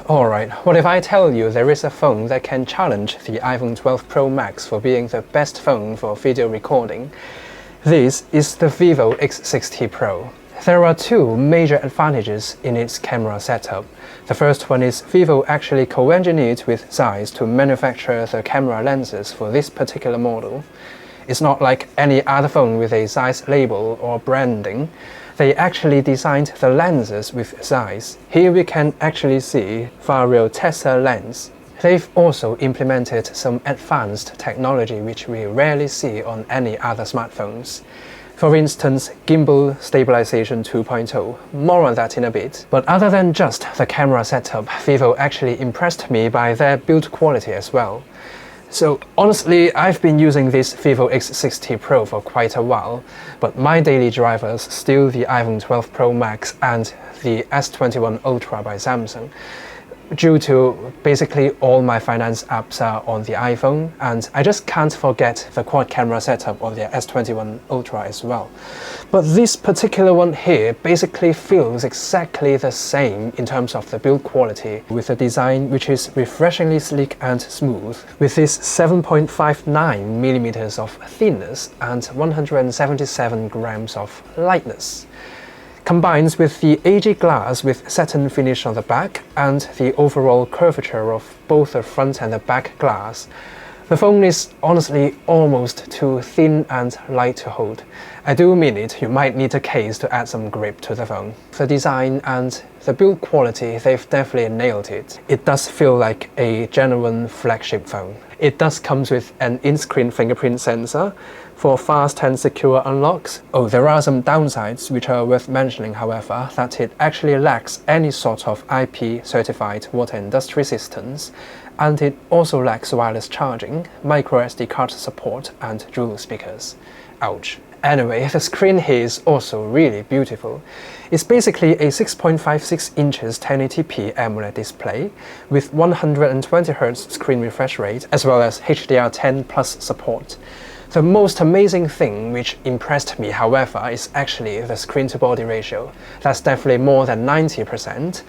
Alright, what if I tell you there is a phone that can challenge the iPhone 12 Pro Max for being the best phone for video recording? This is the Vivo X60 Pro. There are two major advantages in its camera setup. The first one is Vivo actually co-engineered with Zeiss to manufacture the camera lenses for this particular model. It's not like any other phone with a Zeiss label or branding. They actually designed the lenses with Zeiss. Here we can actually see Vario Tessar lens. They've also implemented some advanced technology which we rarely see on any other smartphones. For instance, Gimbal Stabilization 2.0, more on that in a bit. But other than just the camera setup, Vivo actually impressed me by their build quality as well. So honestly, I've been using this Vivo X60 Pro for quite a while, but my daily drivers still the iPhone 12 Pro Max and the S21 Ultra by Samsung. Due to basically all my finance apps are on the iPhone, and I just can't forget the quad camera setup on the S21 Ultra as well. But this particular one here basically feels exactly the same in terms of the build quality, with a design which is refreshingly sleek and smooth, with this 7.59mm of thinness and 177 grams of lightness. Combines with the AG glass with satin finish on the back and the overall curvature of both the front and the back glass. The phone is honestly almost too thin and light to hold. I do mean it, you might need a case to add some grip to the phone. The design and the build quality, they've definitely nailed it. It does feel like a genuine flagship phone. It does come with an in-screen fingerprint sensor for fast and secure unlocks. Oh, there are some downsides which are worth mentioning, however, that it actually lacks any sort of IP certified water and dust resistance, and it also lacks wireless charging, micro SD card support and dual speakers. Ouch. Anyway, the screen here is also really beautiful. It's basically a 6.56 inches 1080p AMOLED display with 120Hz screen refresh rate as well as HDR10 Plus support. The most amazing thing which impressed me, however, is actually the screen-to-body ratio. That's definitely more than 90%.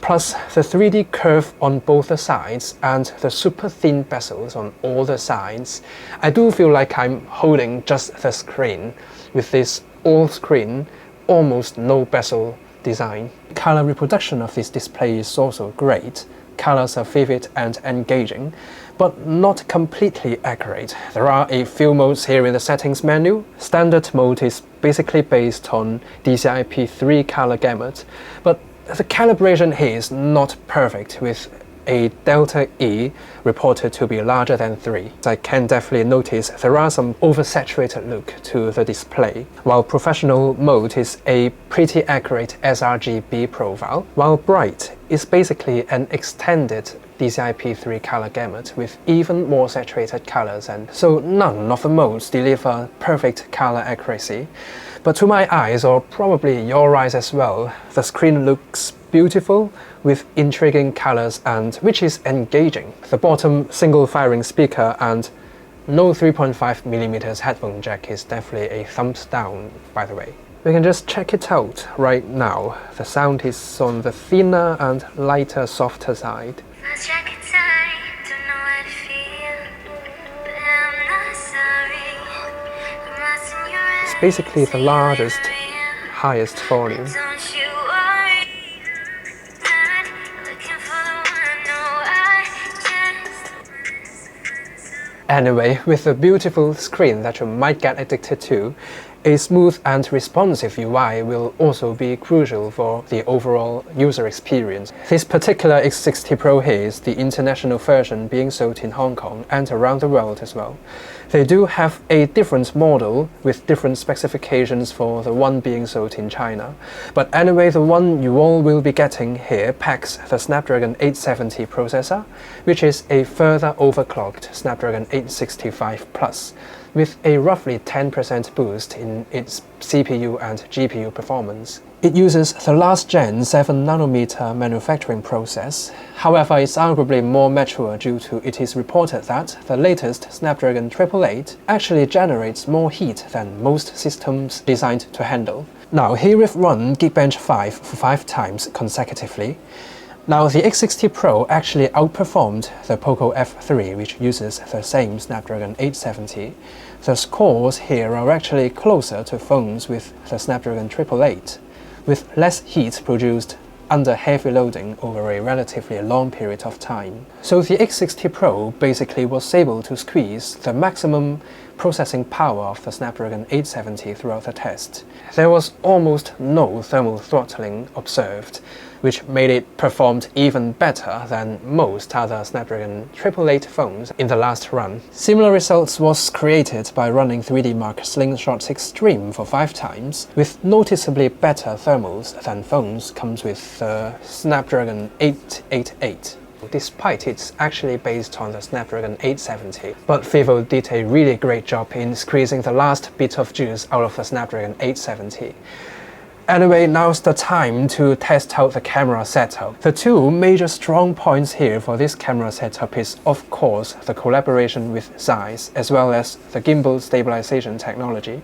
Plus the 3D curve on both the sides and the super thin bezels on all the sides. I do feel like I'm holding just the screen with this all-screen, almost no bezel design. Color reproduction of this display is also great. Colors are vivid and engaging, but not completely accurate. There are a few modes here in the settings menu. Standard mode is basically based on DCI-P3 color gamut, but the calibration here is not perfect, with a delta E reported to be larger than 3. I can definitely notice there are some oversaturated look to the display, while professional mode is a pretty accurate sRGB profile, while bright is basically an extended DCI-P3 color gamut with even more saturated colors, and so none of the modes deliver perfect color accuracy. But to my eyes, or probably your eyes as well, the screen looks beautiful with intriguing colors and which is engaging. The bottom single firing speaker and no 3.5mm headphone jack is definitely a thumbs down, by the way. We can just check it out right now. The sound is on the thinner and lighter, softer side. It's basically the largest, highest volume. Anyway, with a beautiful screen that you might get addicted to, a smooth and responsive UI will also be crucial for the overall user experience. This particular X60 Pro here is the international version being sold in Hong Kong and around the world as well. They do have a different model with different specifications for the one being sold in China. But anyway, the one you all will be getting here packs the Snapdragon 870 processor, which is a further overclocked Snapdragon 865 Plus, with a roughly 10% boost in its CPU and GPU performance. It uses the last gen 7nm manufacturing process. However, it's arguably more mature due to it is reported that the latest Snapdragon 888 actually generates more heat than most systems designed to handle. Now, here we've run Geekbench 5 for 5 times consecutively. Now, the X60 Pro actually outperformed the Poco F3, which uses the same Snapdragon 870. The scores here are actually closer to phones with the Snapdragon 888, with less heat produced under heavy loading over a relatively long period of time. So the X60 Pro basically was able to squeeze the maximum processing power of the Snapdragon 870 throughout the test. There was almost no thermal throttling observed, which made it perform even better than most other Snapdragon 888 phones in the last run. Similar results was created by running 3D Mark Slingshot Extreme for 5 times, with noticeably better thermals than phones comes with the Snapdragon 888. Despite it's actually based on the Snapdragon 870, but Vivo did a really great job in squeezing the last bit of juice out of the Snapdragon 870. Anyway, now's the time to test out the camera setup. The two major strong points here for this camera setup is, of course, the collaboration with Zeiss, as well as the gimbal stabilization technology.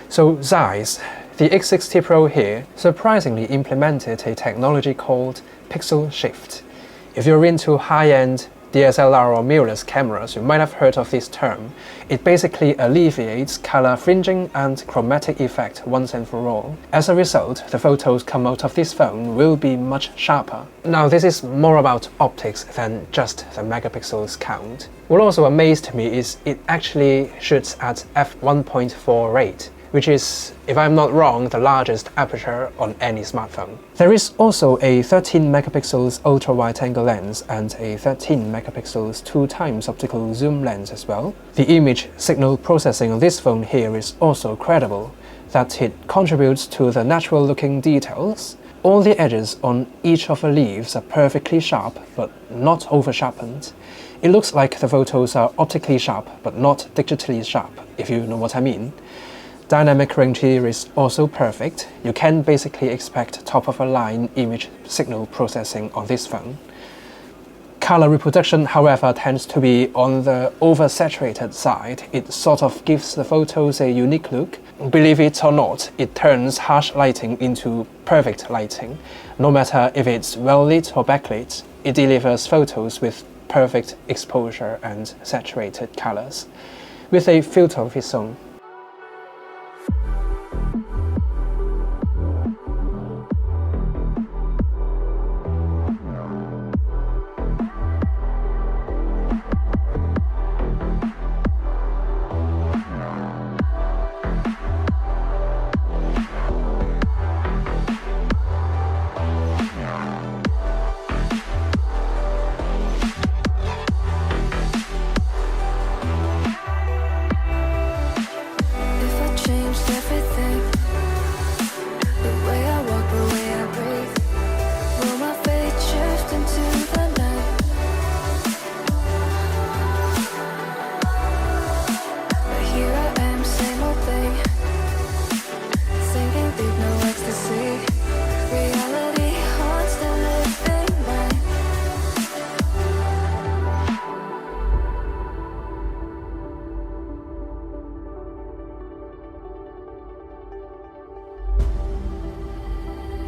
So Zeiss, the X60 Pro here, surprisingly implemented a technology called pixel shift. If you're into high-end DSLR or mirrorless cameras, you might have heard of this term. It basically alleviates color fringing and chromatic effect once and for all. As a result, the photos come out of this phone will be much sharper. Now, this is more about optics than just the megapixels count. What also amazed me is it actually shoots at f1.4 rate, which is, if I'm not wrong, the largest aperture on any smartphone. There is also a 13 megapixels ultra-wide-angle lens and a 13 megapixels 2x optical zoom lens as well. The image signal processing on this phone here is also credible, that it contributes to the natural-looking details. All the edges on each of the leaves are perfectly sharp, but not over-sharpened. It looks like the photos are optically sharp, but not digitally sharp, if you know what I mean. Dynamic range here is also perfect. You can basically expect top-of-the-line image signal processing on this phone. Color reproduction, however, tends to be on the oversaturated side. It sort of gives the photos a unique look. Believe it or not, it turns harsh lighting into perfect lighting. No matter if it's well-lit or backlit, it delivers photos with perfect exposure and saturated colors, with a filter of its own.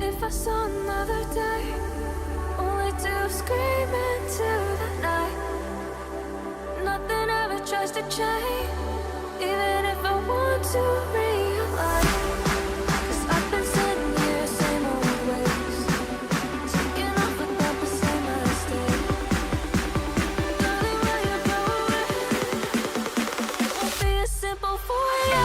If I saw another day, only to scream into the night. Nothing ever tries to change, even if I want to realize. 'Cause I've been sitting here, same old ways, taking off without the same mistake. Darling, where you going? It won't be as simple for you.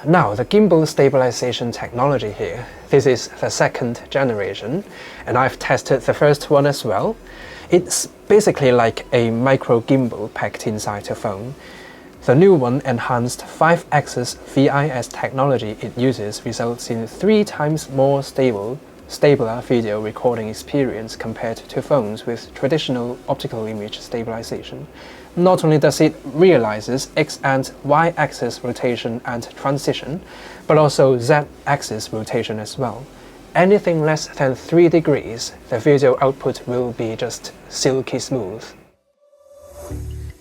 Now, the gimbal stabilization technology here, this is the second generation, and I've tested the first one as well. It's basically like a micro gimbal packed inside your phone. The new one enhanced 5-axis VIS technology it uses results in 3 times more stabler video recording experience compared to phones with traditional optical image stabilization. Not only does it realizes X and Y axis rotation and transition, but also Z axis rotation as well. anything less than 3 degrees, the video output will be just silky smooth.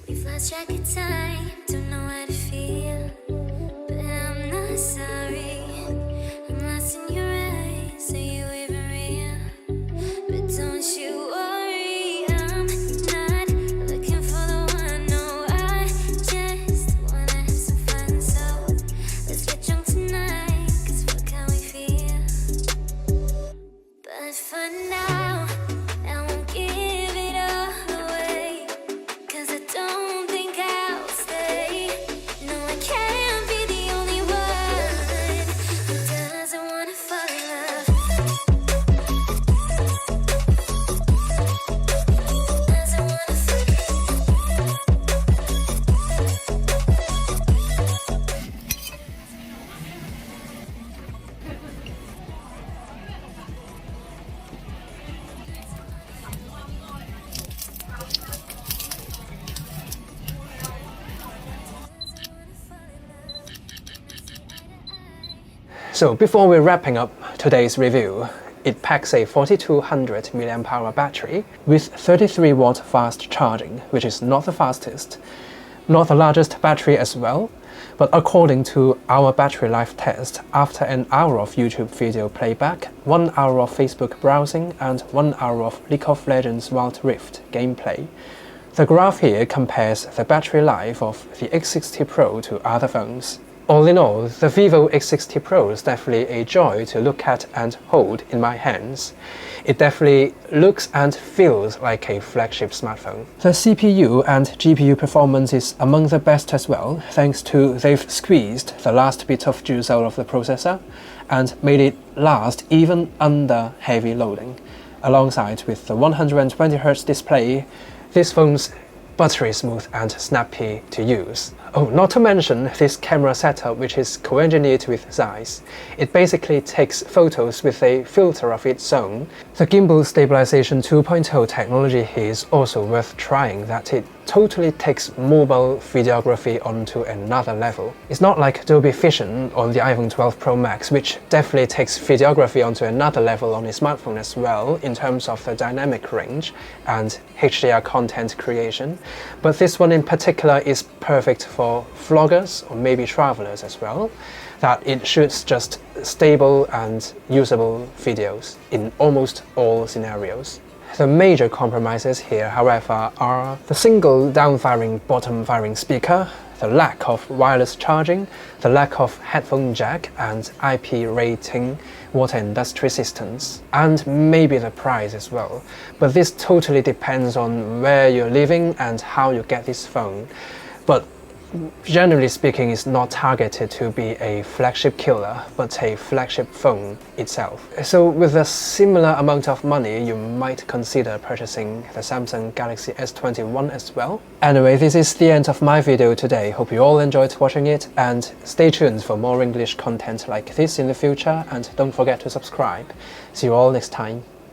We've lost track of time, don't know how to feel, but I'm not sorry. I'm lost in your eyes, are you even real? But don't you worry, I'm not looking for the one, no, I just wanna have some fun. So let's get drunk tonight, cause fuck how we feel. But for now, I won't give it all away, cause I don't think I'll stay. No, I can't be the only one who doesn't wanna fall in love. Doesn't wanna fall in So before we're wrapping up today's review, it packs a 4200 mAh battery with 33 watt fast charging, which is not the fastest, not the largest battery as well, but according to our battery life test, after an hour of YouTube video playback, 1 hour of Facebook browsing, and 1 hour of League of Legends Wild Rift gameplay, the graph here compares the battery life of the X60 Pro to other phones. All in all, the Vivo X60 Pro is definitely a joy to look at and hold in my hands. It definitely looks and feels like a flagship smartphone. The CPU and GPU performance is among the best as well, thanks to they've squeezed the last bit of juice out of the processor and made it last even under heavy loading. Alongside with the 120Hz display, this phone's buttery smooth and snappy to use. Oh, not to mention this camera setup, which is co-engineered with Zeiss. It basically takes photos with a filter of its own. The Gimbal Stabilization 2.0 technology here is also worth trying, that it totally takes mobile videography onto another level. It's not like Dolby Vision on the iPhone 12 Pro Max, which definitely takes videography onto another level on a smartphone as well in terms of the dynamic range and HDR content creation. But this one in particular is perfect for vloggers or maybe travelers as well, that it shoots just stable and usable videos in almost all scenarios. The major compromises here, however, are the single down-firing bottom-firing speaker, the lack of wireless charging, the lack of headphone jack and IP rating water and dust resistance, and maybe the price as well. But this totally depends on where you're living and how you get this phone. But generally speaking, it's not targeted to be a flagship killer, but a flagship phone itself. So with a similar amount of money, you might consider purchasing the Samsung Galaxy S21 as well. Anyway, this is the end of my video today. Hope you all enjoyed watching it, and stay tuned for more English content like this in the future, and don't forget to subscribe. See you all next time.